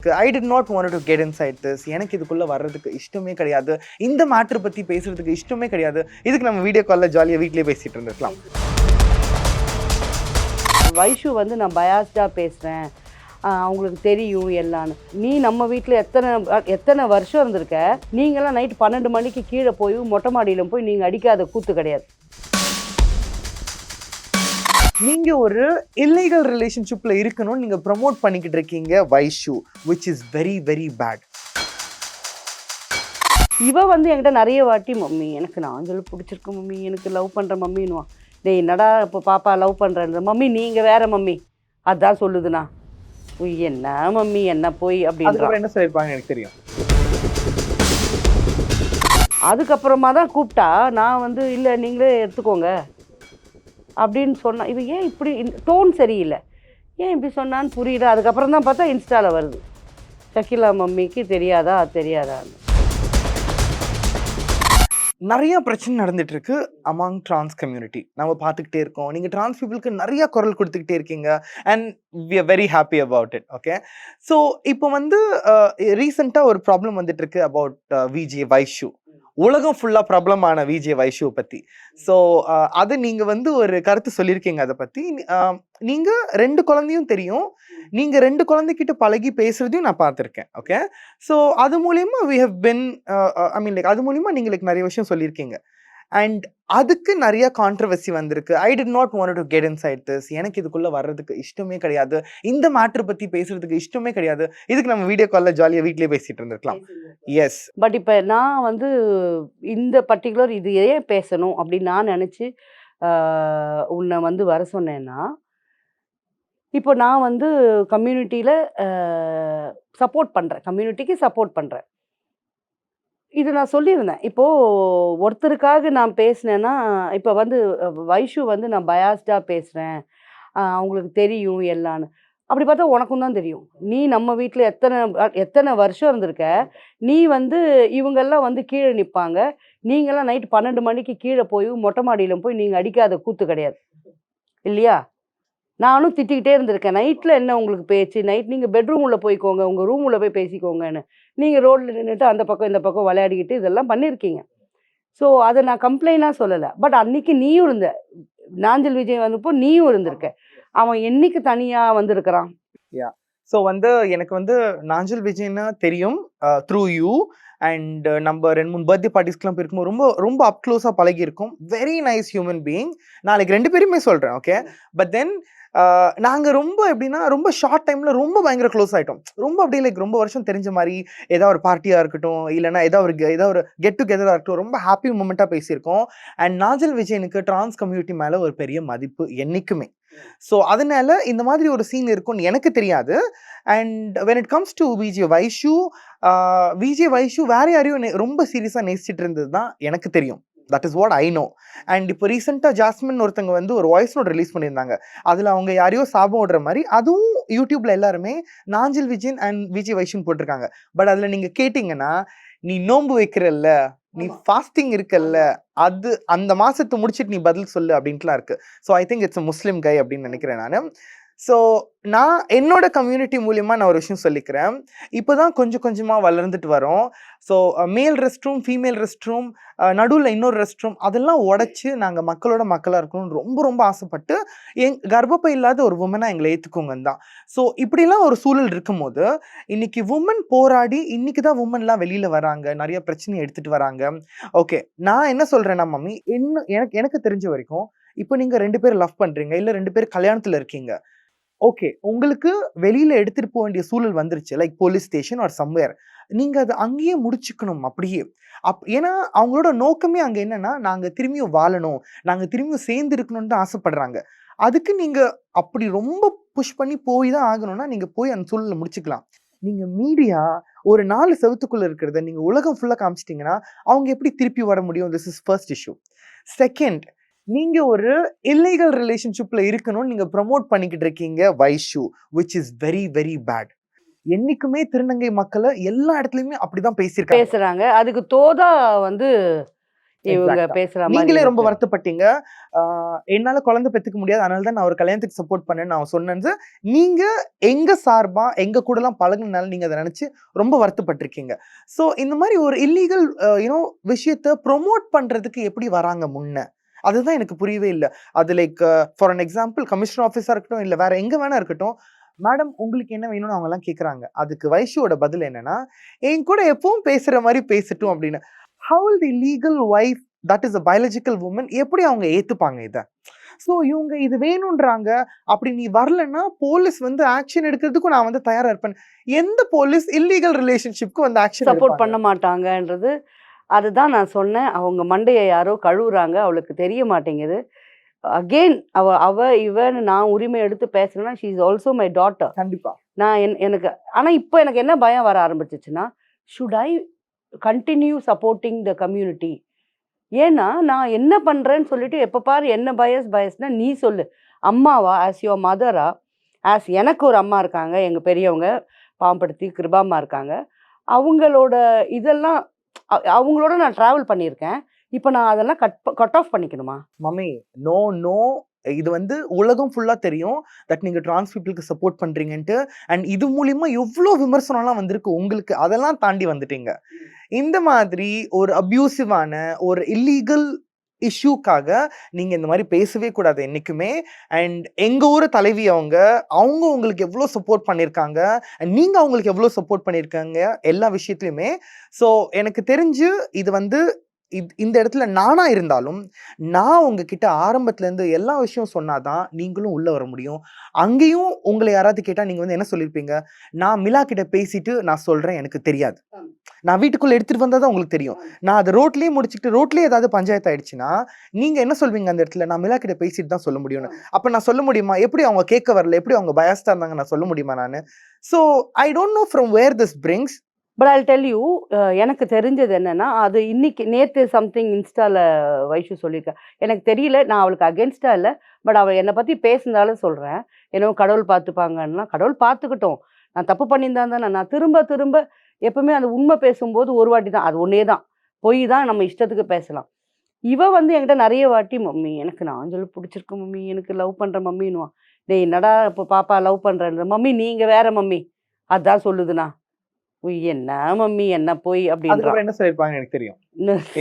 I did not want to get inside this. எனக்கு இதுக்குள்ள வர்றதுக்கு இஷ்டமே கிடையாது. இந்த மேட்டர் பத்தி பேசுறதுக்கு இஷ்டமே கிடையாது. இதுக்கு நம்ம வீடியோ கால்ல ஜாலியா வீட்லயே பேசிட்டு இருந்திருக்கலாம். வைஷு வந்து நான் பயாஸ்டா பேசுறேன், அவங்களுக்கு தெரியும் எல்லான்னு. நீ நம்ம வீட்டில் எத்தனை வருஷம் இருந்திருக்க, நீங்களாம் நைட் 12 மணிக்கு கீழே போய் மொட்டை மாடியில் போய் நீங்கள் அடிக்காத கூத்து கிடையாது. நீங்க ஒரு இல்லீகல் ரிலேஷன்ஷிப்ல இருக்கணும்னு நீங்க ப்ரோமோட் பண்ணிக்கிட்டு இருக்கீங்க Vaishu, which is very very bad. இவ வந்து என்கிட்ட நிறைய வாட்டி மம்மி எனக்கு நாஞ்சல் பிடிச்சிருக்கு மம்மி, எனக்கு லவ் பண்ணுற மம்மின்னுவான். டேய் என்னடா இப்போ பாப்பா லவ் பண்ணுறேன் மம்மி, நீங்கள் வேற மம்மி அதான் சொல்லுதுண்ணா. என்ன மம்மி என்ன போய் அப்படின்னு என்ன சொல்லியிருப்பாங்க எனக்கு தெரியும். அதுக்கப்புறமா தான் கூப்பிட்டா நான் வந்து இல்லை நீங்களே எடுத்துக்கோங்க அப்படின்னு சொன்னா. இவ ஏன் இப்படி டோன் சரியில்லை, ஏன் இப்படி சொன்னான்னு புரியல. அதுக்கப்புறம் தான் பார்த்தா இன்ஸ்டாவில் வருது, ஷக்கிலா மம்மிக்கு தெரியாதா தெரியாதான்னு. நிறைய பிரச்சனை நடந்துட்டு இருக்கு அமாங் டிரான்ஸ் கம்யூனிட்டி. நம்ம பார்த்துக்கிட்டே இருக்கோம். நீங்க டிரான்ஸ் பீப்புளுக்கு நிறைய குரல் கொடுத்துக்கிட்டே இருக்கீங்க and we are very happy about it. Okay, so இப்போ வந்து ரீசெண்டாக ஒரு ப்ராப்ளம் வந்துட்டு இருக்கு அபவுட் விஜே வைஷு. உலகம் ஃபுல்லாக ப்ராப்ளமான விஜே வைஷுவை பற்றி. ஸோ அது நீங்கள் வந்து ஒரு கருத்து சொல்லியிருக்கீங்க. அதை பற்றி நீங்கள் 2 குழந்தையும் தெரியும், நீங்கள் 2 குழந்தைகிட்ட பழகி பேசுகிறதையும் நான் பார்த்துருக்கேன். ஓகே, ஸோ அது மூலிமா we have been I mean like அது மூலிமா நீங்கள் லைக் நிறைய விஷயம் சொல்லியிருக்கீங்க அண்ட் அதுக்கு நிறைய கான்ட்ரவர்சி வந்திருக்கு. I did not want to get inside this. எனக்கு இதுக்குள்ளே வர்றதுக்கு இஷ்டமே கிடையாது, இந்த மேட்ரு பற்றி பேசுறதுக்கு இஷ்டமே கிடையாது. இதுக்கு நம்ம வீடியோ காலில் ஜாலியாக வீட்லேயே பேசிகிட்டு இருந்திருக்கலாம். எஸ், பட் இப்போ நான் வந்து இந்த பர்டிகுலர் இது ஏன் பேசணும் அப்படின்னு நான் நினச்சி உன்னை வந்து வர சொன்னேன்னா, இப்போ நான் வந்து கம்யூனிட்டியில் சப்போர்ட் பண்ணுறேன், கம்யூனிட்டிக்கு சப்போர்ட் பண்ணுறேன். இது நான் சொல்லியிருந்தேன். இப்போது ஒருத்தருக்காக நான் பேசினேன்னா, இப்போ வந்து வைஷு வந்து நான் பயாஸ்டாக பேசுகிறேன், அவங்களுக்கு தெரியும் எல்லான்னு. அப்படி பார்த்தா உனக்கும் தான் தெரியும். நீ நம்ம வீட்டில் எத்தனை வருஷம் இருந்திருக்க, நீ வந்து இவங்கெல்லாம் வந்து கீழே நிற்பாங்க, நீங்களாம் நைட் 12 மணிக்கு கீழே போய் மொட்டை மாடியில் போய் நீங்கள் அடிக்காத கூத்து கிடையாது இல்லையா? நானும் திட்டிக்கிட்டே இருந்திருக்கேன். நைட்டில் என்ன உங்களுக்கு பேச்சு, நைட் நீங்கள் பெட்ரூம் உள்ள போய்க்கோங்க, உங்கள் ரூம் உள்ள போய் பேசிக்கோங்கன்னு. நீங்கள் ரோட்டில் நின்றுட்டு அந்த பக்கம் இந்த பக்கம் விளையாடிக்கிட்டு இதெல்லாம் பண்ணியிருக்கீங்க. ஸோ அதை நான் கம்ப்ளைண்டாக சொல்லலை. பட் அன்றைக்கி நீயும் இருந்த, நாஞ்சல் விஜய் வந்தப்போ நீயும் இருந்திருக்க. அவன் என்னைக்கு தனியாக வந்திருக்கிறான்? யா, ஸோ வந்து எனக்கு வந்து நாஞ்சல் விஜய்னா தெரியும் த்ரூ யூ அண்ட் நம்ம 2-3 பர்த்டே பார்ட்டிஸ்க்கெலாம் போயிருக்கும்போது ரொம்ப ரொம்ப அப் க்ளோஸாக பழகியிருக்கோம். Very nice human being. நாளைக்கு 2 பேருமே சொல்கிறேன். ஓகே, பட் தென் நாங்கள் ரொம்ப எப்படின்னா ரொம்ப ஷார்ட் டைமில் ரொம்ப பயங்கர க்ளோஸ் ஆகிட்டோம். ரொம்ப அப்படியே லைக் ரொம்ப வருஷம் தெரிஞ்ச மாதிரி ஏதாவது ஒரு பார்ட்டியாக இருக்கட்டும், இல்லைனா ஏதாவது ஒரு கெட் டுகெதராக இருக்கட்டும், ரொம்ப ஹாப்பி மூமெண்ட்டாக பேசியிருக்கோம். அண்ட் நாஞ்சல் விஜயனுக்கு டிரான்ஸ் கம்யூனிட்டி மேலே ஒரு பெரிய மதிப்பு என்றைக்குமே. ஸோ அதனால இந்த மாதிரி ஒரு சீன் இருக்கும்னு எனக்கு தெரியாது. And when it comes to VJ Vaishu வேற யாரையும் ரொம்ப சீரியஸாக நேசிச்சுட்டு இருந்தது தான் எனக்கு தெரியும். That is what I know. And இப்போ ரீசெண்டாக ஜாஸ்மின் ஒருத்தங்க வந்து ஒரு வாய்ஸ் நோட் ரிலீஸ் பண்ணியிருந்தாங்க. அதில் அவங்க யாரையோ சாபம் விடுற மாதிரி, அதுவும் யூடியூப்ல எல்லாருமே நாஞ்சல் விஜயன் அண்ட் விஜே வைஷுன்னு போட்டிருக்காங்க. பட் அதில் நீங்கள் கேட்டிங்கன்னா, நீ நோன்பு வைக்கிறல்ல, நீ ஃபாஸ்டிங் இருக்கல்ல, அது அந்த மாசத்தை முடிச்சுட்டு நீ பதில் சொல்லு அப்படின்ட்டுலாம் இருக்கு. So I think it's a Muslim guy அப்படின்னு நினைக்கிறேன் நான். ஸோ நான் என்னோட கம்யூனிட்டி மூலியமாக நான் ஒரு விஷயம் சொல்லிக்கிறேன். இப்போ தான் கொஞ்சம் கொஞ்சமாக வளர்ந்துட்டு வரோம். So male rest room, female rest room, நடுவில் இன்னொரு ரெஸ்ட் ரூம், அதெல்லாம் உடச்சி நாங்கள் மக்களோட மக்களாக இருக்கணும்னு ரொம்ப ரொம்ப ஆசைப்பட்டு கர்ப்பப்பை இல்லாத ஒரு உமனாக எங்களை ஏற்றுக்கோங்கன்னு தான். ஸோ இப்படிலாம் ஒரு சூழல் இருக்கும்போது இன்னைக்கு உமன் போராடி இன்னைக்கு தான் உமன்லாம் வெளியில் வராங்க, நிறைய பிரச்சனையை எடுத்துகிட்டு வராங்க. ஓகே, நான் என்ன சொல்கிறேன்னா மம்மி, எனக்கு தெரிஞ்ச வரைக்கும் இப்போ நீங்கள் 2 பேர் லவ் பண்ணுறீங்க, இல்லை 2 பேர் கல்யாணத்தில் இருக்கீங்க. ஓகே, உங்களுக்கு வெளியில எடுத்துட்டு போக வேண்டிய சூழல் வந்துருச்சு, like police station or somewhere. நீங்க அதை அங்கேயே முடிச்சுக்கணும் அப்படியே. ஏன்னா அவங்களோட நோக்கமே அங்கே என்னன்னா, நாங்கள் திரும்பியும் வாழணும், நாங்கள் திரும்பியும் சேர்ந்து இருக்கணும்னு தான் ஆசைப்படுறாங்க. அதுக்கு நீங்க அப்படி ரொம்ப புஷ் பண்ணி போய் தான் ஆகணும்னா நீங்க போய் அந்த சூழலை முடிச்சுக்கலாம். நீங்க மீடியா ஒரு 4 செவத்துக்குள்ள இருக்கிறத நீங்க உலகம் ஃபுல்லா காமிச்சிட்டீங்கன்னா அவங்க எப்படி திருப்பி வர முடியும்? This is first issue. Second, நீங்க ஒரு இல்லீகல் ரிலேஷன்ஷிப்ல இருக்கணும்னு நீங்க ப்ரோமோட் பண்ணிக்கிட்டு இருக்கீங்க Vaishu, which is very very bad. என்னைக்குமே திருநங்கை மக்களை எல்லா இடத்துலயுமே அப்படிதான் பேசுறாங்க. அதுக்கு தோதா வந்து இவங்க எக்ஸாக்ட்டா. பேசுற மாதிரி நீங்களே ரொம்ப இருக்கு. வருத்தப்பட்டீங்க. ஆ என்னால குழந்தை பெத்துக்க முடியாது. அதனால தான் நான் ஒரு கல்யாணத்துக்கு சப்போர்ட் பண்ணேன்னு நான் சொன்னேன்னு, நீங்க எங்க சார்பா, எங்க கூடலாம் பழகுனனால நீங்க அத நெனச்சு ரொம்ப வருத்தப்பட்டுருக்கீங்க. ஸோ இந்த மாரி ஒரு இல்லீகல் விஷயத்த ப்ரொமோட் பண்றதுக்கு எப்படி வராங்க முன்ன? அதுதான் எனக்கு புரியவே இல்ல. அது like for an example commissioner ஆஃபீஸா இருக்கட்டும், இல்ல வேற எங்க வேணா இருக்கட்டும். மேடம் உங்களுக்கு என்ன வேணும்னு அவங்கலாம் கேட்கறாங்க. அதுக்கு வைஷுவோட பதில் என்னன்னா, என் கூட எப்பவும் பேசுற மாரி பேசட்டும் அப்படின்னு. How will the legal wife that is a biological woman எப்படி அவங்க ஏத்துப்பாங்க இத? சோ இவங்க இது வேணும்ன்றாங்க. அப்படி நீ வரலன்னா போலீஸ் வந்து ஆக்ஷன் எடுக்கிறதுக்கும் நான் வந்து தயாரா இருப்பேன். எந்த போலீஸ் இல்லீகல் ரிலேஷன்ஷிப்க்கு வந்து ஆக்ஷன் சப்போர்ட் எடுப்பாங்க? பண்ண மாட்டாங்கன்றது அதுதான் நான் சொன்னேன். அவங்க மண்டைய யாரோ கழுவுறாங்க. அவளுக்கு தெரிய மாட்டேங்குது. அகெயின் அவ அவ இவன்னு நான் உரிமை எடுத்து பேசுறேன்னா, she is also my daughter. கண்டிப்பா. நான் எனக்கு ஆனா இப்போ எனக்கு என்ன பயம் வர ஆரம்பிச்சுச்சுன்னா, should I continue supporting the community? ஏன்னா, நான் என்ன பண்றேன்னு சொல்லிட்டு எப்ப பாரு என்ன பயஸ்னா நீ சொல்லு. அம்மாவா, ஆஸ் யுவர் மதரா, ஆஸ் எனக்கு ஒரு அம்மா இருக்காங்க. எங்க பெரியவங்க, பாம்படுத்தி கிருபாம்மா இருக்காங்க. அவங்களோட இதெல்லாம் அவங்களோட நான் ட்ராவல் பண்ணியிருக்கேன். இப்ப நான் அதெல்லாம் கட் ஆஃப் பண்ணிக்கணுமா? Mummy, no, no. இது வந்து உலகம் ஃபுல்லா தெரியும். தட் நீங்க டிரான்ஸ் பீப்பிள்க்கு சப்போர்ட் பண்றீங்கன்ட்டு. அண்ட் இது மூலியமா எவ்ளோ விமர்சனம்லாம் வந்திருக்கு உங்களுக்கு. அதெல்லாம் தாண்டி வந்துட்டீங்க. இந்த மாதிரி ஒரு அப்யூசிவான, ஒரு இல்லீகல் இஷ்யூக்காக நீங்க இந்த மாரி பேசவே கூடாது என்னைக்குமே. அண்ட் எங்க ஊரு தலைவி அவங்க. அவங்க உங்களுக்கு எவ்ளோ சப்போர்ட் பண்ணியிருக்காங்க. அண்ட் நீங்க அவங்களுக்கு எவ்ளோ சப்போர்ட் பண்ணியிருக்காங்க எல்லா விஷயத்துலயுமே. ஸோ எனக்கு தெரிஞ்சு இது வந்து இந்த இடத்துல நானா இருந்தாலும், நான் உங்ககிட்ட ஆரம்பத்துலேருந்து எல்லா விஷயம் சொன்னா தான் நீங்களும் உள்ள வர முடியும். அங்கேயும் உங்கள யாராவது கேட்டா நீங்க வந்து என்ன சொல்லியிருப்பீங்க? நான் மிலா கிட்ட பேசிட்டு நான் சொல்றேன் எனக்கு தெரியாது. நான் வீட்டுக்குள்ள எடுத்துட்டு வந்தா தான் உங்களுக்கு தெரியும். நான் அத ரோட்லயே முடிச்சுட்டு ரோட்லயே ஏதாவது பஞ்சாயத்து ஆயிடுச்சுன்னா, நீங்க என்ன சொல்வீங்க அந்த இடத்துல? நான் மிலா கிட்ட பேசிட்டு தான் சொல்ல முடியும்னு. அப்ப நான் சொல்ல முடியுமா? எப்படி அவங்க கேட்க வரல? எப்படி அவங்க பயாஸ்டா இருந்தாங்க நான் சொல்ல முடியுமா நானு? So I don't know from where this brings. But I'll tell you எனக்கு தெரிஞ்சது என்னன்னா, அது இன்னைக்கு நேத்து சம்திங் இன்ஸ்டால வைஷு சொல்லியிருக்கா. எனக்கு தெரியல. நான் அவளுக்கு அகென்ஸ்டா இல்ல. பட் அவ என்ன பத்தி பேசுனதால சொல்றேன். என்னவோ கடவுள் பார்த்துப்பாங்கன்னா, கடவுள் பார்த்துக்கட்டும். நான் தப்பு பண்ணியிருந்தா தானே நான் திரும்ப திரும்ப எப்பவுமே அந்த உண்மை பேசும்போது ஒரு வாட்டி தான். அது ஒன்னே தான். பொய் தான் நம்ம இஷ்டத்துக்கு பேசலாம். இவ வந்து என்கிட்ட நெறைய வாட்டி, "மம்மி எனக்கு நாஞ்சல் புடிச்சிருக்கு மம்மி. எனக்கு லவ் பண்றேன் மம்மின்னுவா." டேய் என்னடா இப்போ பாப்பா லவ் பண்றேன்றது. "மம்மி நீங்க வேற மம்மி." அதான் சொல்லுதுண்ணா. உய் என்ன மம்மி என்ன போய் அப்படின்றான். அதுக்கப்புறம் என்ன சொல்லியிருப்பாங்கன்னு எனக்கு தெரியும்.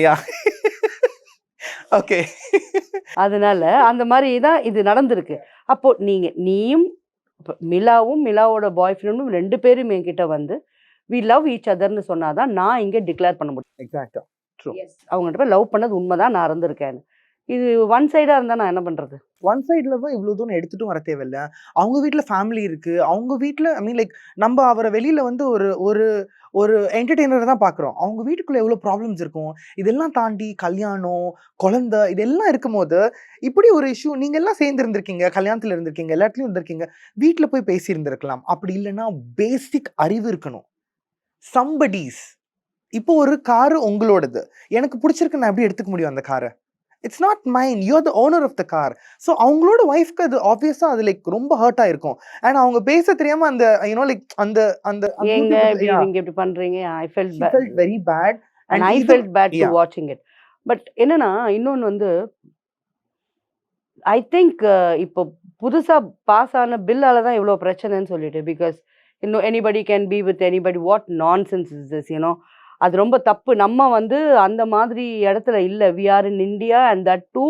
யாஹ்! ஓகே. அதனால அந்த மாரி தான் இது நடந்திருக்கு. அப்போ நீயும் மிலாவும், மிலாவோட பாய் ஃப்ரெண்டும் 2 பேரும் என்கிட்ட வந்து, "வி லவ் ஈச் அதர்ன்னு" சொன்னா தான் நான் இங்க டிக்ளேர் பண்ண முடியும். எக்ஸாக்ட்டா. ட்ரூ. அவங்ககிட்ட போய் லவ் பண்ணது உண்மதான், நான் இருந்திருக்கேன்னு. இது ஒன் சைடா இருந்தா நான் என்ன பண்றது? ஒன் சைட் லவ்வ இவ்ளோ தூரம் எடுத்துட்டும் வர தேவையில்ல. அவங்க வீட்ல ஃபேமிலி இருக்கு. அவங்க வீட்ல ஐ மீன் லைக் நம்ப அவர வெளில வந்து ஒரு ஒரு ஒரு என்டர்டெய்னரா தான் பார்க்குறோம். அவங்க வீட்டுக்குள்ள எவ்ளோ ப்ராப்ளம்ஸ் இருக்கும். இதெல்லாம் தாண்டி கல்யாணம், குழந்தை இதெல்லாம் இருக்கும்போது, இப்படி ஒரு இஷ்யூ நீங்க எல்லாம் சேர்ந்து இருந்திருக்கீங்க. கல்யாணத்துல இருந்திருக்கீங்க. எல்லா இடத்துலயும் இருந்திருக்கீங்க. வீட்ல போய் பேசியிருந்திருக்கலாம். அப்படி இல்லன்னா பேசிக் அறிவு இருக்கணும். சம்படீஸ் இப்போ ஒரு காரு உங்களோடது. எனக்கு புடிச்சிருக்கு நான் எப்படி எடுத்துக்க முடியும் அந்த கார? It's not mine. You are the owner of the car. So அவங்களோட ஒய்ஃப்க்கு அது ஆப்வியஸா அது லைக் ரொம்ப ஹர்ட் ஆயிருக்கும். அண்ட் அவங்க பேச தெரியாம அந்த லைக் அந்த அந்த அந்த ஏங்க யூடியூப் இப்படி நீங்க இப்படி பண்றீங்க? I felt she felt very bad. And and I இது ஃபெல்ட் பேட் டு வாட்சிங் இட். பட் என்னன்னா, இன்னொன்னு வந்து ஐ திங்க் இப்போ புதுசா பாஸ் ஆன பில்லால தான் இவ்ளோ பிரச்சனைன்னு சொல்லிட்டு. பிகாஸ் இன்னும் anybody can be with anybody. What nonsense is this அது ரொம்ப தப்பு. நம்ம வந்து அந்த மாதிரி இடத்துல இல்ல. We are in India and that too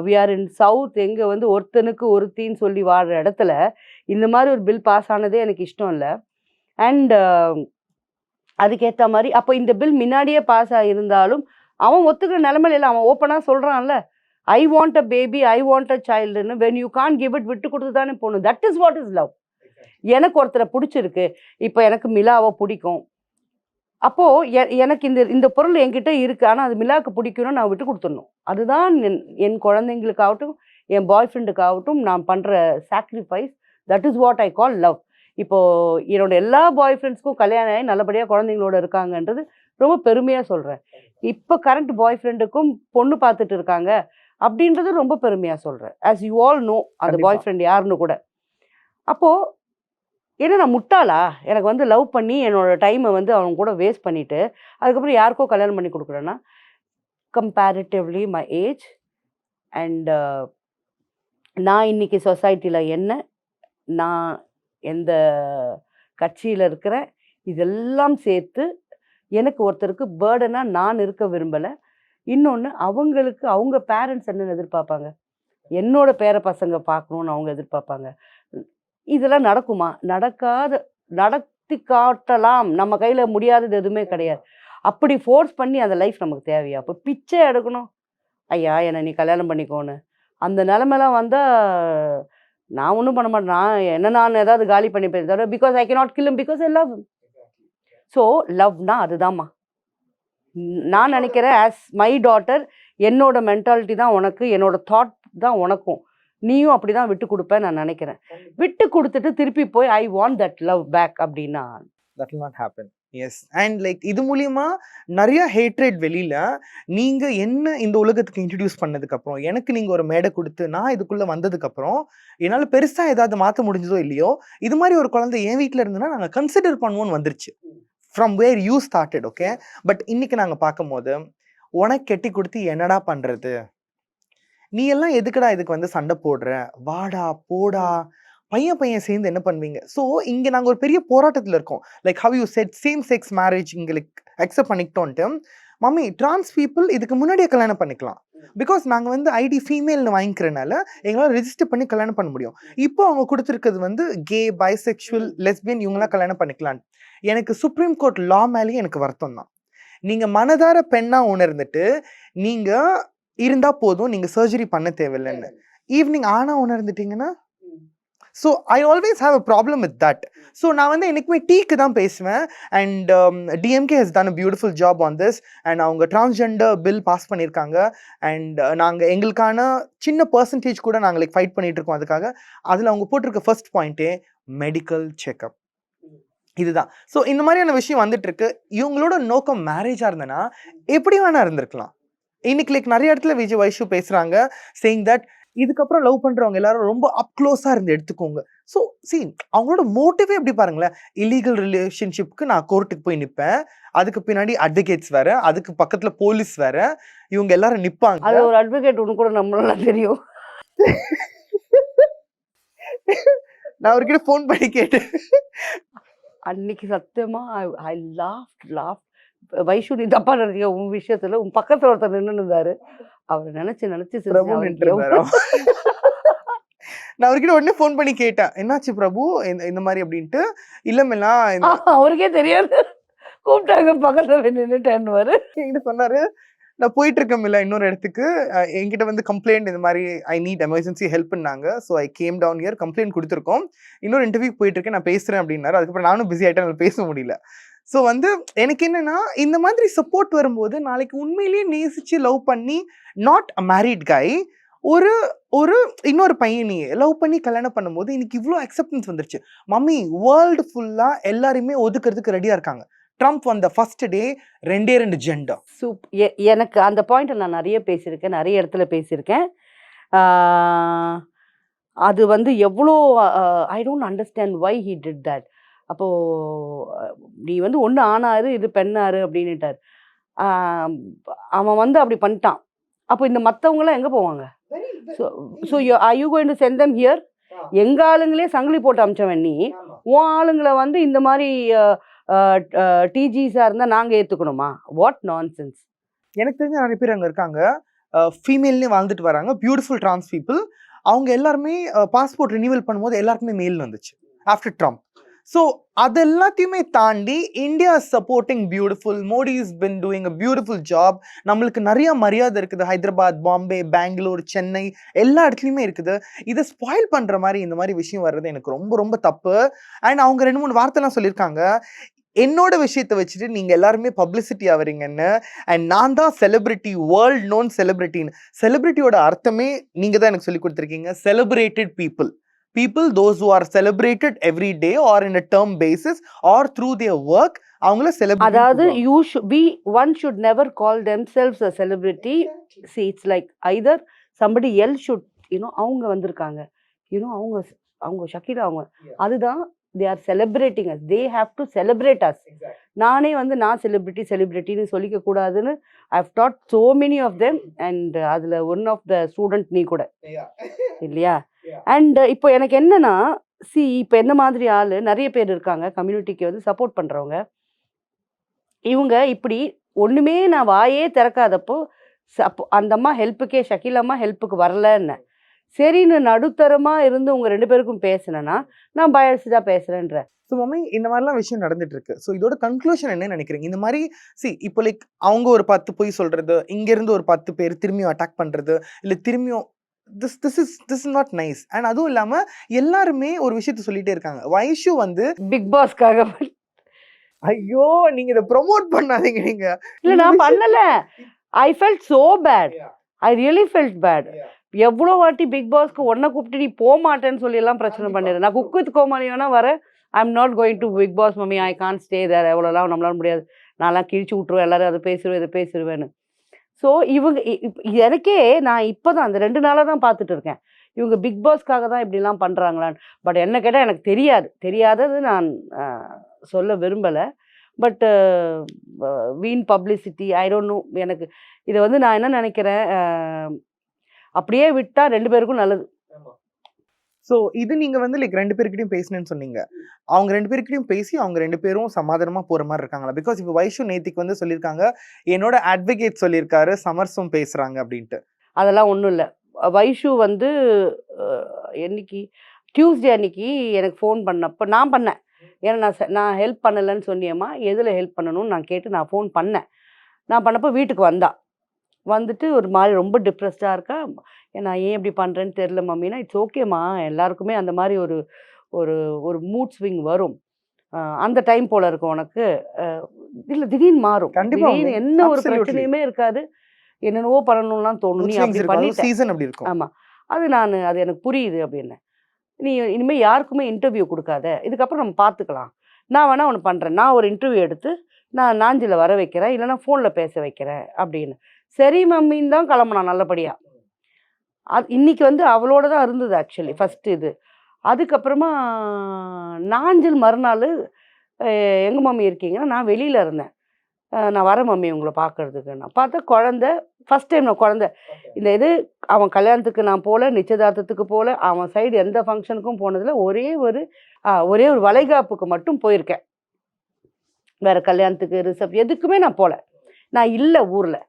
we are in south. எங்க வந்து ஒருத்தனுக்கு ஒருத்தின்னு சொல்லி வாழுற இடத்துல, இந்த மாரி ஒரு பில் பாஸ் ஆனதே எனக்கு இஷ்டம் இல்ல. அண்ட் அதுக்கேத்த மாரி அப்போ இந்த பில் முன்னாடியே பாஸ் ஆயிருந்தாலும், அவன் ஒத்துக்கிற நிலைமையில இல்ல. அவன் ஓப்பனா சொல்றான்ல. I want a baby, I want a சைல்டுன்னு. When you can't give it விட்டு குடுத்து தானே போணும். That is what is love. எனக்கு ஒருத்தர புடிச்சிருக்கு. இப்ப எனக்கு மிலாவ புடிக்கும். அப்போ எனக்கு இந்த இந்த பொருள் என்கிட்ட இருக்கு. ஆனா அது மிலாக்கு பிடிக்கும்னா நான் விட்டு குடுத்துடணும். அதுதான் என் குழந்தைங்களுக்காகட்டும், என் பாய் ஃப்ரெண்டுக்காகட்டும் நான் பண்ற sacrifice. That is what I call love. இப்போ என்னோட எல்லா பாய் ஃப்ரெண்ட்ஸ்க்கும் கல்யாணம் ஆகி நல்லபடியா குழந்தைங்களோட இருக்காங்கன்றது ரொம்ப பெருமையா சொல்றேன். இப்ப கரண்ட் பாய் ஃப்ரெண்டுக்கும் பொண்ணு பார்த்துட்டு இருக்காங்க. அப்படின்றது ரொம்ப பெருமையா சொல்றேன். ஆஸ் யூ ஆல் நோ அந்த கண்டிப்பா. பாய் ஃப்ரெண்ட் யாருன்னு கூட. அப்போ ஏன்னா நான் முட்டாளா? எனக்கு வந்து லவ் பண்ணி என்னோட டைம வந்து அவங்க கூட வேஸ்ட் பண்ணிட்டு, அதுக்கப்புறம் யாருக்கோ கல்யாணம் பண்ணி குடுக்குறேன்னா, கம்பேரிட்டிவ்லி மை ஏஜ் அண்ட் நான் இன்னைக்கு சொசைட்டியில் என்ன, நான் எந்த கட்சியில் இருக்கிறேன், இதெல்லாம் சேர்த்து எனக்கு ஒருத்தருக்கு பேர்டனாக நான் இருக்க விரும்பலை. இன்னொன்று, அவங்களுக்கு அவங்க பேரண்ட்ஸ் என்னென்னு எதிர்பார்ப்பாங்க, என்னோட பேர பசங்க பார்க்கணுன்னு அவங்க எதிர்பார்ப்பாங்க. இதெல்லாம் நடக்குமா? நடத்தி காட்டலாம். நம்ம கையில் முடியாதது எதுவுமே கிடையாது. அப்படி ஃபோர்ஸ் பண்ணி அந்த லைஃப் நமக்கு தேவையா? அப்போ பிச்சை எடுக்கணும், ஐயா என்னை நீ கல்யாணம் பண்ணிக்கோன்னு. அந்த நிலமெல்லாம் வந்தால் நான் ஒன்றும் பண்ண மாட்டேன். நான் ஏதாவது காலி பண்ணிப்பேன் தவிர, because I cannot kill him because I love him. So லவ்னா அதுதாம்மா. நான் நினைக்கிறேன் ஆஸ் மை டாட்டர், என்னோட மென்டாலிட்டி தான் உனக்கு, என்னோட தாட் தான் உனக்கும். நீயும் அப்படி தான் விட்டு கொடுப்பேன் நான் நினைக்கிறேன். விட்டு கொடுத்துட்டு திருப்பி போய் I want that love back அப்படின்னா that will not happen. Yes. And like இது மூலியமா நிறைய ஹேட்ரேட் வெளியில நீங்க என்ன இந்த உலகத்துக்கு இன்ட்ரடியூஸ் பண்ணதுக்கு அப்புறம், எனக்கு நீங்க ஒரு மேடை கொடுத்து நான் இதுக்குள்ள வந்ததுக்கு அப்புறம் என்னால பெருசா ஏதாவது மாத்த முடிஞ்சதோ இல்லையோ, இது மாதிரி ஒரு குழந்தை என் வீட்டில் இருந்துன்னா நாங்க கன்சிடர் பண்ணுவோம்னு வந்துருச்சு. From where you started. Okay, but இன்னைக்கு நாங்க பார்க்கும் போது உனக்கு கெட்டி கொடுத்து என்னடா பண்றது, நீ எல்லாம் எதுக்குடா இதுக்கு வந்து சண்டை போடுற, வாடா போடா, பையன் சேர்ந்து என்ன பண்ணுவீங்க. ஸோ இங்கே நாங்கள் ஒரு பெரிய போராட்டத்தில் இருக்கோம். Like how you said same sex marriage எங்களுக்கு அக்செப்ட் பண்ணிக்கிட்டோன்ட்டு, மம்மி டிரான்ஸ் பீப்புள் இதுக்கு முன்னாடியே கல்யாணம் பண்ணிக்கலாம், பிகாஸ் நாங்கள் வந்து ஐடி ஃபீமேல்னு வாங்கிக்கிறனால எங்களால் ரெஜிஸ்டர் பண்ணி கல்யாணம் பண்ண முடியும். இப்போ அவங்க கொடுத்துருக்கிறது வந்து கே, பைசெக்சுவல், லெஸ்பியன் இவங்களாம் கல்யாணம் பண்ணிக்கலாம். எனக்கு சுப்ரீம் கோர்ட் லா மேலேயும் எனக்கு வருத்தம் தான். நீங்கள் மனதார பெண்ணாக உணர்ந்துட்டு நீங்கள் இருந்தால் போதும், நீங்கள் சர்ஜரி பண்ண தேவையில்லைன்னு. ஈவினிங் ஆனால் உணர்ந்துட்டீங்கன்னா, so I always have a problem with that. So நான் வந்து எனக்குமே டீக்கு தான் பேசுவேன். And DMK has done a beautiful job on this. And அவங்க டிரான்ஸ்ஜெண்டர் பில் பாஸ் பண்ணியிருக்காங்க. அண்ட் நாங்கள் எங்களுக்கான சின்ன பர்சன்டேஜ் கூட நாங்கள் லைக் ஃபைட் பண்ணிட்டு இருக்கோம் அதுக்காக. அதில் அவங்க போட்டிருக்க ஃபர்ஸ்ட் பாயிண்ட்டே மெடிக்கல் செக்அப். இதுதான். ஸோ இந்த மாதிரியான விஷயம் வந்துட்டு இருக்கு. இவங்களோட நோக்கம் மேரேஜாக இருந்ததுன்னா எப்படி வேணா இருந்திருக்கலாம். இன்னைக்கு லைக் நிறைய இடத்துல விஜய் வைஷு பேசுறாங்க, சேயிங் தட் இதுக்கப்புறம் லவ் பண்றவங்க எல்லாரும் ரொம்ப அப் க்ளோஸா இருந்து எடுத்துக்கோங்க. ஸோ சி அவங்களோட மோட்டிவே எப்படி பாருங்களேன். இல்லீகல் ரிலேஷன்ஷிப்க்கு நான் கோர்ட்டுக்கு போய் நிற்பேன், அதுக்கு பின்னாடி அட்வொகேட்ஸ் வேற, அதுக்கு பக்கத்துல போலீஸ் வேற, இவங்க எல்லாரும் நிப்பாங்க. அது ஒரு அட்வொகேட் ஒன்று கூட நம்மளால தெரியும். நான் அவர்கிட்ட ஃபோன் பண்ணி கேட்டேன். அன்னைக்கு சத்தியமா ஐ லாஃப். வைஷு நீ தப்பா நினைக்க, உன் விஷயத்துல உன் பக்கத்துல ஒருத்தர் நின்று இருந்தாரு, அவரை நினைச்சு பிரபு நின்றுருந்தாரா? நான் அவர்கிட்ட உடனே ஃபோன் பண்ணி கேட்டேன், என்னாச்சு பிரபு இந்த மாதிரி அப்படின்ட்டு. இல்லமெல்லாம் அவருக்கே தெரியாது, கூப்பிட்டாங்க பக்கத்துல நின்றுட்டேன்னு என்கிட்ட சொன்னாரு. நான் போயிட்டு இருக்கேன் இல்ல இன்னொரு இடத்துக்கு, என்கிட்ட வந்து கம்ப்ளைண்ட் இந்த மாதிரி ஐ நீட் எமர்ஜென்சி ஹெல்ப் பண்ணாங்க. So I came down here, complaint கொடுத்துருக்கோம், இன்னொரு இன்டர்வியூ போயிட்டு இருக்கேன், நான் பேசுறேன் அப்படின்னாரு. அதுக்கப்புறம் நானும் பிஸி ஆயிட்டேன், என்னால் பேச முடியல. ஸோ வந்து எனக்கு என்னன்னா, இந்த மாதிரி சப்போர்ட் வரும்போது நாளைக்கு உண்மையிலேயே நேசிச்சு லவ் பண்ணி, நாட் அ மேரிட் கை, ஒரு ஒரு இன்னொரு பையனையே லவ் பண்ணி கல்யாணம் பண்ணும்போது இன்னைக்கு இவ்வளோ அக்செப்டன்ஸ் வந்துருச்சு. மம்மி வேர்ல்டு ஃபுல்லா எல்லாருமே ஒதுக்கிறதுக்கு ரெடியா இருக்காங்க. ட்ரம்ப் வந்த ஃபர்ஸ்ட் டே 2 ஜெண்டர். எனக்கு அந்த பாயிண்ட் நான் நிறைய பேசியிருக்கேன், நிறைய இடத்துல பேசியிருக்கேன். அது வந்து எவ்வளோ I don't understand why he did that. அப்போ நீ வந்து ஒன்று ஆணாரு இது பெண்ணாரு அப்படின்னுட்டார். அவன் வந்து அப்படி பண்ணிட்டான். அப்போ இந்த மற்றவங்களாம் எங்கே போவாங்க? So are you going to send them here? எங்க ஆளுங்களே சங்கிலி போட்டு அமிச்சவன் நீ, உன் ஆளுங்களை வந்து இந்த மாதிரி டிஜிஸாக இருந்தால் நாங்கள் ஏற்றுக்கணுமா? What nonsense. எனக்கு தெரிஞ்ச நிறைய பேர் அங்கே இருக்காங்க, ஃபீமேல்னே வாழ்ந்துட்டு வராங்க, பியூட்டிஃபுல் டிரான்ஸ் பீப்புள். அவங்க எல்லாருமே பாஸ்போர்ட் ரினியூவல் பண்ணும்போது எல்லாருக்குமே மெயில் வந்துச்சு ஆஃப்டர் ட்ரம்ப். ஸோ அது எல்லாத்தையுமே தாண்டி India supporting beautiful, Modi is been doing a beautiful job. நம்மளுக்கு நிறைய மரியாதை இருக்குது. ஹைதராபாத், பாம்பே, பெங்களூர், சென்னை எல்லா இடத்துலையுமே இருக்குது. இதை ஸ்பாயில் பண்ணுற மாதிரி இந்த மாதிரி விஷயம் வர்றது எனக்கு ரொம்ப ரொம்ப தப்பு. அண்ட் அவங்க 2-3 வார்த்தைலாம் சொல்லியிருக்காங்க, என்னோட விஷயத்தை வச்சுட்டு நீங்கள் எல்லாருமே பப்ளிசிட்டி ஆகிறீங்கன்னு. அண்ட் நான் தான் செலிபிரிட்டி, வேர்ல்ட் நோன் செலிபிரிட்டின்னு. செலிபிரிட்டியோட அர்த்தமே நீங்கள் தான் எனக்கு சொல்லி கொடுத்துருக்கீங்க. Celebrated people, those who are celebrated every day or in a term basis or through their work, அவங்கள செலிபிரிட்டி. அதாவது one should never call themselves a celebrity. See, it's like either somebody else should, அவங்க வந்திருக்காங்க, அவங்க ஷக்கீலா, அவங்க அதுதான் they are celebrating us, they have to celebrate us. நானே வந்து நான் செலிபிரிட்டின்னு சொல்லிக்க கூடாதுன்னு I've taught so many of them. And அதில் ஒன் ஆஃப் த ஸ்டூடெண்ட் நீ கூட இல்லையா? அண்ட் இப்போ எனக்கு என்னன்னா, இப்போ என்ன மாதிரி ஆள் நிறைய பேர் இருக்காங்க கம்யூனிட்டிக்கு வந்து சப்போர்ட் பண்ணுறவங்க. இவங்க இப்படி ஒன்றுமே நான் வாயே திறக்காதப்போ அந்த அம்மா ஹெல்ப்புக்கே ஷக்கீல் அம்மா ஹெல்ப்புக்கு வரலன்னு சரின்னு நடுத்தரமாக இருந்து உங்கள் 2 பேருக்கும் பேசுனேன்னா நான் பயசிதாக பேசுகிறேன்ற. ஸோ மம்மி இந்த மாதிரிலாம் விஷயம் நடந்துட்டு இருக்கு. ஸோ இதோட கன்க்ளூஷன் என்ன நினைக்கிறீங்க? இந்த மாதிரி இப்போ லைக் அவங்க ஒரு 10 பொய் சொல்றது, இங்கேருந்து ஒரு 10 பேர் திரும்பியும் அட்டாக் பண்ணுறது, இல்லை திரும்பியும் this is not nice. And அதுவும் இல்லாமல் எல்லாருமே ஒரு விஷயத்த சொல்லிட்டே இருக்காங்க. வைஷு வந்து பிக் பாஸ்க்காக ஐயோ நீங்க இதை ப்ரொமோட் பண்ணாதீங்க. நீங்க இல்லை நான் பண்ணல. I felt so bad. I really felt bad. எவ்வளோ வாட்டி பிக் பாஸ்க்கு ஒன்றை கூப்பிட்டு நீ போக மாட்டேன்னு சொல்லி எல்லாம் பிரச்சனை பண்ணிடுறேன். நான் குக் வித் கோமாளி வேணா வரேன். I am not going to Bigg Boss mummy, I can stay there. எவ்வளோலாம் நம்மளால முடியாது. நான்லாம் கிழிச்சு விட்ருவேன், எல்லாரும் அதை பேசிடுவேன் இதை பேசிடுவேன்னு. ஸோ இவங்க எனக்கே நான் இப்போ தான் அந்த 2 நாளாக தான் பார்த்துட்டு இருக்கேன் இவங்க பிக் பாஸ்க்காக தான் இப்படிலாம் பண்ணுறாங்களான்னு. பட் என்ன கேட்டால் எனக்கு தெரியாதது நான் சொல்ல விரும்பலை. பட் வீண் பப்ளிசிட்டி ஐ டோன்ட் நோ. எனக்கு இதை வந்து நான் என்ன நினைக்கிறேன், அப்படியே விட்டா 2 பேருக்கும் நல்லது. ஸோ இது நீங்க வந்து லைக் 2 பேர்கிட்டயும் பேசினேன்னு சொன்னீங்க. அவங்க 2 பேர்கிட்டயும் பேசி அவங்க 2 பேரும் சமாதானமா போற மாதிரி இருக்காங்களா? பிகாஸ் இப்போ வைஷு நேத்திக்கு வந்து சொல்லியிருக்காங்க, என்னோட அட்வொகேட் சொல்லியிருக்காரு சமரசம் பேசுறாங்க அப்படின்ட்டு. அதெல்லாம் ஒன்றும் இல்லை. வைஷு வந்து என்னைக்கு டியூஸ்டே அன்னைக்கு எனக்கு ஃபோன் பண்ணப்போ நான் பண்ணேன். ஏன்னா நான் ஹெல்ப் பண்ணலைன்னு சொன்னியம்மா, எதில் ஹெல்ப் பண்ணணும்னு நான் கேட்டு நான் ஃபோன் பண்ணேன். நான் பண்ணப்போ வீட்டுக்கு வந்துட்டு ஒரு மாதிரி ரொம்ப டிப்ரெஸ்டாக இருக்கா. நான் ஏன் இப்படி பண்ணுறேன்னு தெரில மம்மினா, இட்ஸ் ஓகேம்மா, எல்லாருக்குமே அந்த மாதிரி ஒரு ஒரு ஒரு மூட் ஸ்விங் வரும். அந்த டைம் போல் இருக்கும் உனக்கு. இல்லை திடீர்னு மாறும். திடீர்னு என்ன ஒரு பிரச்சனையுமே இருக்காது. என்னென்னவோ பண்ணணும்லாம் தோணும். நீ அப்படி பண்ணிட்ட சீசன் அப்படி இருக்கும். ஆமாம், அது எனக்கு புரியுது அப்படின்னு. நீ இனிமேல் யாருக்குமே இன்டர்வியூ கொடுக்காத, இதுக்கப்புறம் நம்ம பார்த்துக்கலாம். நான் வேணா ஒன்று பண்ணுறேன், நான் ஒரு இன்டர்வியூ எடுத்து நான் நாஞ்சில் வர வைக்கிறேன், இல்லைனா ஃபோனில் பேச வைக்கிறேன் அப்படின்னு. சரி மம்மின்னு தான் கிளம்புனான் நல்லபடியாக. இன்னைக்கு வந்து அவளோட தான் இருந்தது ஆக்சுவலி ஃபஸ்ட்டு இது. அதுக்கப்புறமா நாஞ்சில் மறுநாள் எங்கள் மம்மி இருக்கீங்கன்னா நான் வெளியில் இருந்தேன். நான் வரேன் மம்மி உங்களை பார்க்கறதுக்கு. நான் பார்த்தா குழந்த ஃபஸ்ட் டைம் நான் குழந்த இந்த இது அவன் கல்யாணத்துக்கு நான் போகல, நிச்சயதார்த்தத்துக்கு போகல, அவன் சைடு எந்த ஃபங்க்ஷனுக்கும் போனதில் ஒரே ஒரு வளைகாப்புக்கு மட்டும் போயிருக்கேன். வேறு கல்யாணத்துக்கு ரிசப்ஷன் எதுக்குமே நான் போகல. நான் இல்லை ஊரில்.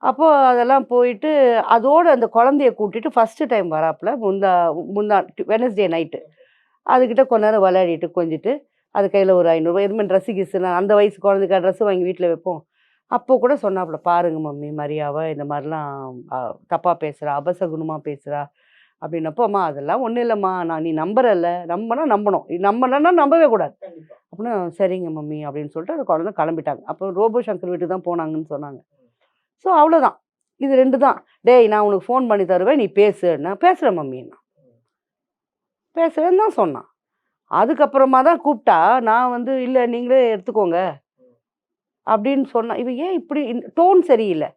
அப்போது அதெல்லாம் போயிட்டு அதோடு அந்த குழந்தைய கூட்டிகிட்டு ஃபஸ்ட்டு டைம் வராப்பில் முந்தா வெனஸ்டே நைட்டு அதுக்கிட்ட கொஞ்ச நேரம் விளையாடிட்டு கொஞ்சிட்டு அது கையில் ஒரு 500 எதுவுமே ட்ரெஸ்ஸு கிஸ்ஸுலாம் அந்த வயசு குழந்தைக்காக ட்ரெஸ்ஸு வாங்கி வீட்டில் வைப்போம். அப்போ கூட சொன்னாப்புல, பாருங்க மம்மி மரியாவை இந்த மாதிரிலாம் தப்பாக பேசுகிறா, அபசகுணமாக பேசுகிறா அப்படின்னப்போ, அம்மா அதெல்லாம் ஒன்றும் இல்லைம்மா, நீ நம்புறல்ல, நம்பணும், நம்பலன்னா நம்பவே கூடாது அப்படின்னா சரிங்க மம்மி அப்படின்னு சொல்லிட்டு அந்த குழந்தை கிளம்பிட்டாங்க. அப்போ ரோபோ சங்கர் வீட்டுக்கு தான் போனாங்கன்னு சொன்னாங்க. ஸோ அவ்வளோதான், இது 2 தான். டேய் நான் உனக்கு ஃபோன் பண்ணி தருவேன், நீ பேசு. நான் பேசுகிறேன் மம்மி, நான் பேசுகிறேன்னு தான் சொன்னான். அதுக்கப்புறமா தான் கூப்பிட்டா நான் வந்து இல்லை நீங்களே எடுத்துக்கோங்க அப்படின்னு சொன்னான். இவன் ஏன் இப்படி டோன் சரியில்லை,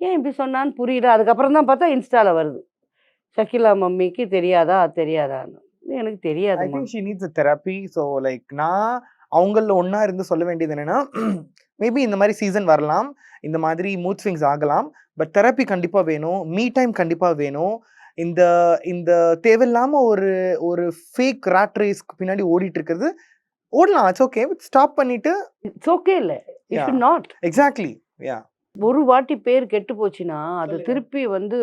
ஏன் இப்படி சொன்னான்னு புரியல. அதுக்கப்புறம் தான் பார்த்தா இன்ஸ்டாவில் வருது, ஷக்கீலா மம்மிக்கு தெரியாதான்னு. எனக்கு தெரியாது. I think she needs a therapy. So like நான் அவங்களில் ஒன்றா இருந்து சொல்ல வேண்டியது என்னென்னா, மேபி இந்த மாதிரி சீசன் வரலாம், இந்த மாதிரி மூட் ஸ்விங்ஸ் ஆகலாம், பட் தெரப்பி கண்டிப்பாக வேணும், மீ டைம் கண்டிப்பாக வேணும். இந்த தேவையில்லாமல் ஒரு ஃபேக் ராட் ரேஸ்க்கு பின்னாடி ஓடிட்டு இருக்கிறது ஓடலாம், இட்ஸ் ஓகே, ஸ்டாப் பண்ணிட்டு இட்ஸ் ஓகே இல்லை, இட் ஷுட் நாட். எக்ஸாக்ட்லி, யா. ஒரு வாட்டி பேர் கெட்டு போச்சுன்னா அது திருப்பி வந்து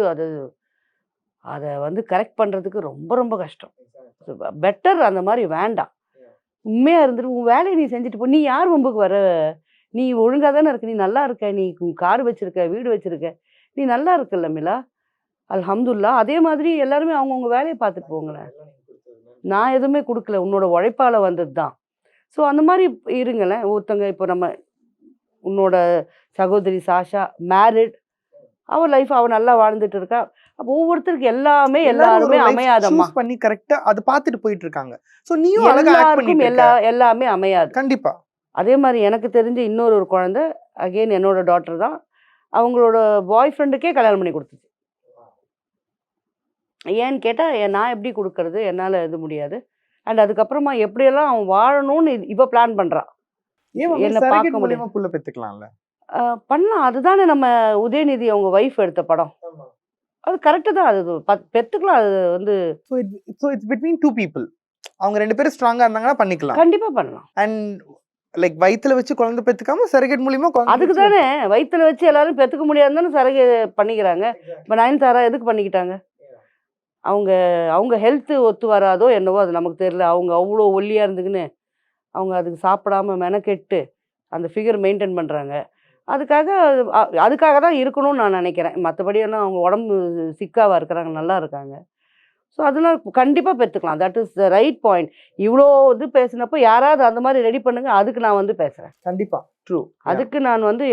அதை வந்து கரெக்ட் பண்ணுறதுக்கு ரொம்ப ரொம்ப கஷ்டம். பெட்டர் அந்த மாதிரி வேண்டாம். உண்மையாக இருந்துட்டு உன் வேலையை நீ செஞ்சுட்டு போ. நீ யார் வம்புக்கு வர? நீ ஒழுங்காக தானே இருக்க, நீ நல்லா இருக்க, நீ கார் வச்சுருக்க, வீடு வச்சுருக்க, நீ நல்லா இருக்கல்ல மிலா, அல்ஹம்துலில்லாஹ். அதே மாதிரி எல்லாருமே அவங்கவுங்க வேலையை பார்த்துட்டு போங்களேன். நான் எதுவுமே கொடுக்கல, உன்னோட உழைப்பால் வந்தது தான். ஸோ அந்த மாதிரி இருங்களேன். ஒருத்தங்க இப்போ உன்னோட சகோதரி சாஷா மேரிட், அவள் லைஃப் அவள் நல்லா வாழ்ந்துட்டு இருக்கா. அப்போ ஒவ்வொருத்தருக்கு எல்லாருமே அமையாதம்மா பண்ணி கரெக்டா அதை பார்த்துட்டு போயிட்டு இருக்காங்க. ஸோ நீயும் எல்லாருக்கும் எல்லாமே அமையாது கண்டிப்பா. அதே மாதிரி எனக்கு தெரிஞ்ச இன்னொரு குழந்தை அகெயின் என்னோட டாட்டர் தான், அவங்களோட பாய் ஃப்ரெண்டுக்கே கல்யாணம் பண்ணி கொடுத்துச்சு. ஏன்னு கேட்டால் நான் எப்படி கொடுக்கறது, என்னால் இது முடியாது. அண்ட் அதுக்கப்புறமா எப்படியெல்லாம் அவன் வாழணும்னு இவ பிளான் பண்ணுறான். ஏன் ma'am என்ன சரகேட் பார்க்க முடியும் மூலியமா புள்ள பெத்துக்கலாம்ல? பண்ணலாம். அதுதானே நம்ம உதயநிதி அவங்க ஒய்ஃப் எடுத்த படம். அது கரெக்டு தான். அது பெத்துக்கலாம். அது வந்து ஸோ இட்ஸ் பிட்வீன் 2 பீப்பிள். அவங்க 2 பேரும் ஸ்ட்ராங்கா இருந்தாங்கன்னா பண்ணிக்கலாம். கண்டிப்பா பண்ணலாம். அண்ட் லைக் வயித்துல வச்சு குழந்தை பெத்துக்காம சரகேட் மூலியமா குழந்தை அதுக்கு பெத்து தானே வயித்துல வச்சு எல்லாரும் பெத்துக்க முடியாதுன்னு சரகு பண்ணிக்கிறாங்க. இப்போ நயன்தாரா எதுக்கு பண்ணிக்கிட்டாங்க? அவங்க அவங்க ஹெல்த் ஒத்து வராதோ என்னவோ அது நமக்கு தெரியல. அவங்க அவ்வளோ ஒல்லியா இருந்துக்குன்னு அவங்க அதுக்கு சாப்பிடாம மெனக்கெட்டு அந்த ஃபிகர் மெயின்டைன் பண்றாங்க. அதுக்காக அதுக்காக தான் இருக்கணும்னு நான் நினைக்கிறேன். மற்றபடி எல்லாம் அவங்க உடம்பு சிக்காவா இருக்கிறாங்க, நல்லா இருக்காங்க. ஸோ அதெல்லாம் கண்டிப்பா பெத்துக்கலாம். That is the right point. இவ்வளோ இது பேசினப்போ யாராவது அந்த மாதிரி ரெடி பண்ணுங்க. அதுக்கு நான் வந்து பேசுறேன். கண்டிப்பா ட்ரூ. அதுக்கு நான் வந்து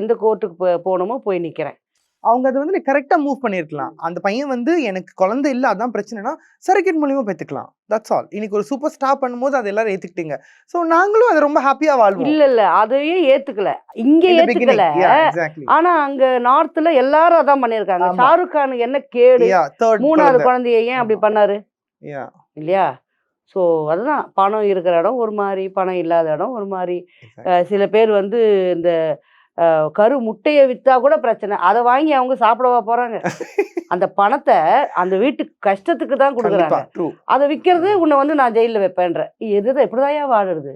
எந்த கோர்ட்டுக்கு போகணுமோ போய் நிக்கிறேன். அவங்க அதை வந்து கரெக்டா மூவ் பண்ணிருக்கலாம். அந்த பையன் வந்து எனக்கு குழந்தை இல்ல அதான் பிரச்சனைனா சரகேட் மூலியமா பெத்துக்கலாம். That's all. இன்னைக்கு ஒரு சூப்பர் ஸ்டார் பண்ணும்போது அதை எல்லாரும் ஏத்துக்கிட்டீங்க. ஸோ நாங்களும் அதை ரொம்ப ஹாப்பியா வாழ்வோம். இல்ல அதையே ஏத்துக்கல. இங்க In the beginning. ஏத்துக்கல. Yeah, exactly. ஆனா அங்க நார்த்ல எல்லாரும் அதான் பண்ணிருக்காங்க. ஆமா. ஷாருக் கானுக்கு என்ன கேடு? Yeah, third மூணாவது குழந்தை. குழந்தைய ஏன் அப்படி பண்ணாரு? Yeah, இல்லையா? ஸோ அதுதான் பணம் இருக்கிற இடம் ஒரு மாதிரி, பணம் இல்லாத இடம் ஒரு மாதிரி. exactly. சில பேர் வந்து இந்த கரு முட்டையை விற்றா கூட பிரச்சனை. அதை வாங்கி அவங்க சாப்பிடவா போகிறாங்க? அந்த பணத்தை அந்த வீட்டுக்கு கஷ்டத்துக்கு தான் கண்டிப்பா கொடுக்குறாங்க. ட்ரூ. அதை விற்கிறது உன்னை வந்து நான் ஜெயிலில் வைப்பேன்ற. எதுதான் எப்படிதாயா வாடுறது?